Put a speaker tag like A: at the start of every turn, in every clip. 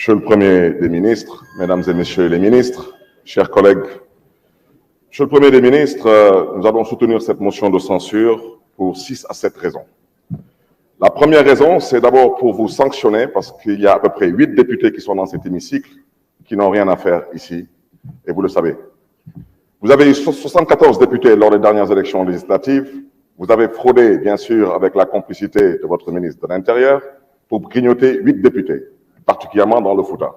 A: Monsieur le Premier des ministres, Mesdames et Messieurs les ministres, chers collègues, Monsieur le Premier des ministres, nous allons soutenir cette motion de censure pour 6 à 7 raisons. La première raison, c'est d'abord pour vous sanctionner, parce qu'il y a à peu près 8 députés qui sont dans cet hémicycle, qui n'ont rien à faire ici, et vous le savez. Vous avez eu 74 députés lors des dernières élections législatives. Vous avez fraudé, bien sûr, avec la complicité de votre ministre de l'Intérieur, pour grignoter 8 députés, particulièrement dans le Fouta.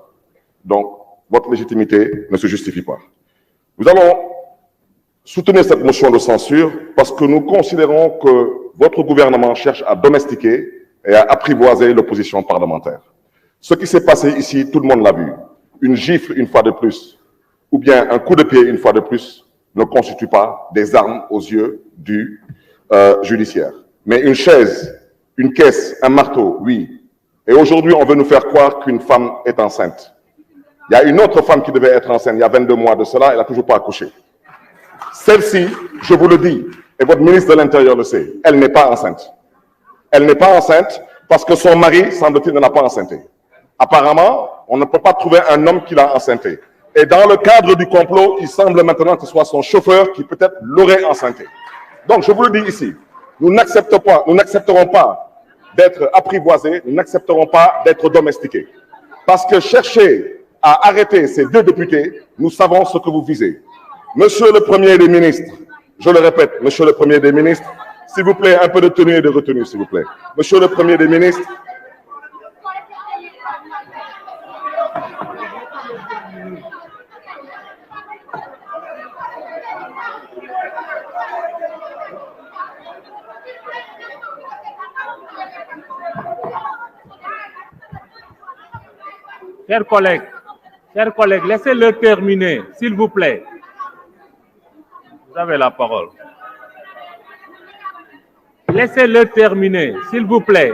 A: Donc, votre légitimité ne se justifie pas. Nous allons soutenir cette motion de censure parce que nous considérons que votre gouvernement cherche à domestiquer et à apprivoiser l'opposition parlementaire. Ce qui s'est passé ici, tout le monde l'a vu. Une gifle une fois de plus, ou bien un coup de pied une fois de plus, ne constitue pas des armes aux yeux du judiciaire. Mais une chaise, une caisse, un marteau, oui. Et aujourd'hui, on veut nous faire croire qu'une femme est enceinte. Il y a une autre femme qui devait être enceinte il y a 22 mois de cela, elle n'a toujours pas accouché. Celle-ci, je vous le dis, et votre ministre de l'Intérieur le sait, elle n'est pas enceinte. Elle n'est pas enceinte parce que son mari, semble-t-il, ne l'a pas enceinté. Apparemment, on ne peut pas trouver un homme qui l'a enceinté. Et dans le cadre du complot, il semble maintenant que ce soit son chauffeur qui peut-être l'aurait enceinté. Donc, je vous le dis ici, nous n'accepterons pas d'être apprivoisés, nous n'accepterons pas d'être domestiqués. Parce que chercher à arrêter ces 2 députés, nous savons ce que vous visez. Monsieur le Premier des ministres, je le répète, Monsieur le Premier des ministres, s'il vous plaît, un peu de tenue et de retenue, s'il vous plaît. Monsieur le Premier des ministres,
B: chers collègues, laissez-le terminer, s'il vous plaît. Vous avez la parole. Laissez-le terminer, s'il vous plaît.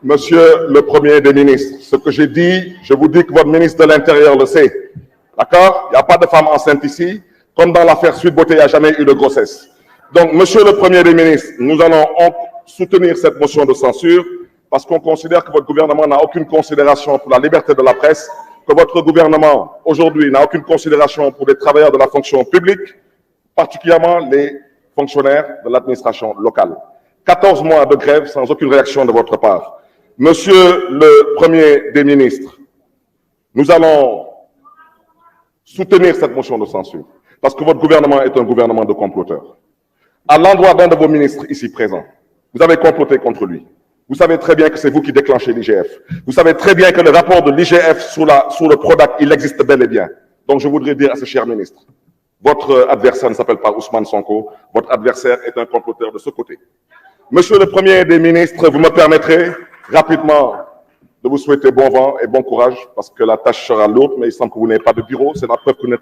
A: Monsieur le Premier des ministres, ce que j'ai dit, je vous dis que votre ministre de l'Intérieur le sait. D'accord? Il n'y a pas de femme enceinte ici. Comme dans l'affaire Sweet Beauté, il n'y a jamais eu de grossesse. Donc, Monsieur le Premier des ministres, nous allons soutenir cette motion de censure parce qu'on considère que votre gouvernement n'a aucune considération pour la liberté de la presse, que votre gouvernement, aujourd'hui, n'a aucune considération pour les travailleurs de la fonction publique, particulièrement les fonctionnaires de l'administration locale. 14 mois de grève sans aucune réaction de votre part. Monsieur le Premier des ministres, nous allons soutenir cette motion de censure parce que votre gouvernement est un gouvernement de comploteurs. À l'endroit d'un de vos ministres ici présents, vous avez comploté contre lui. Vous savez très bien que c'est vous qui déclenchez l'IGF. Vous savez très bien que le rapport de l'IGF sur le Prodac, il existe bel et bien. Donc je voudrais dire à ce cher ministre, votre adversaire ne s'appelle pas Ousmane Sonko, votre adversaire est un comploteur de ce côté. Monsieur le Premier des ministres, vous me permettrez rapidement de vous souhaiter bon vent et bon courage parce que la tâche sera lourde, mais il semble que vous n'avez pas de bureau, c'est la preuve que vous n'êtes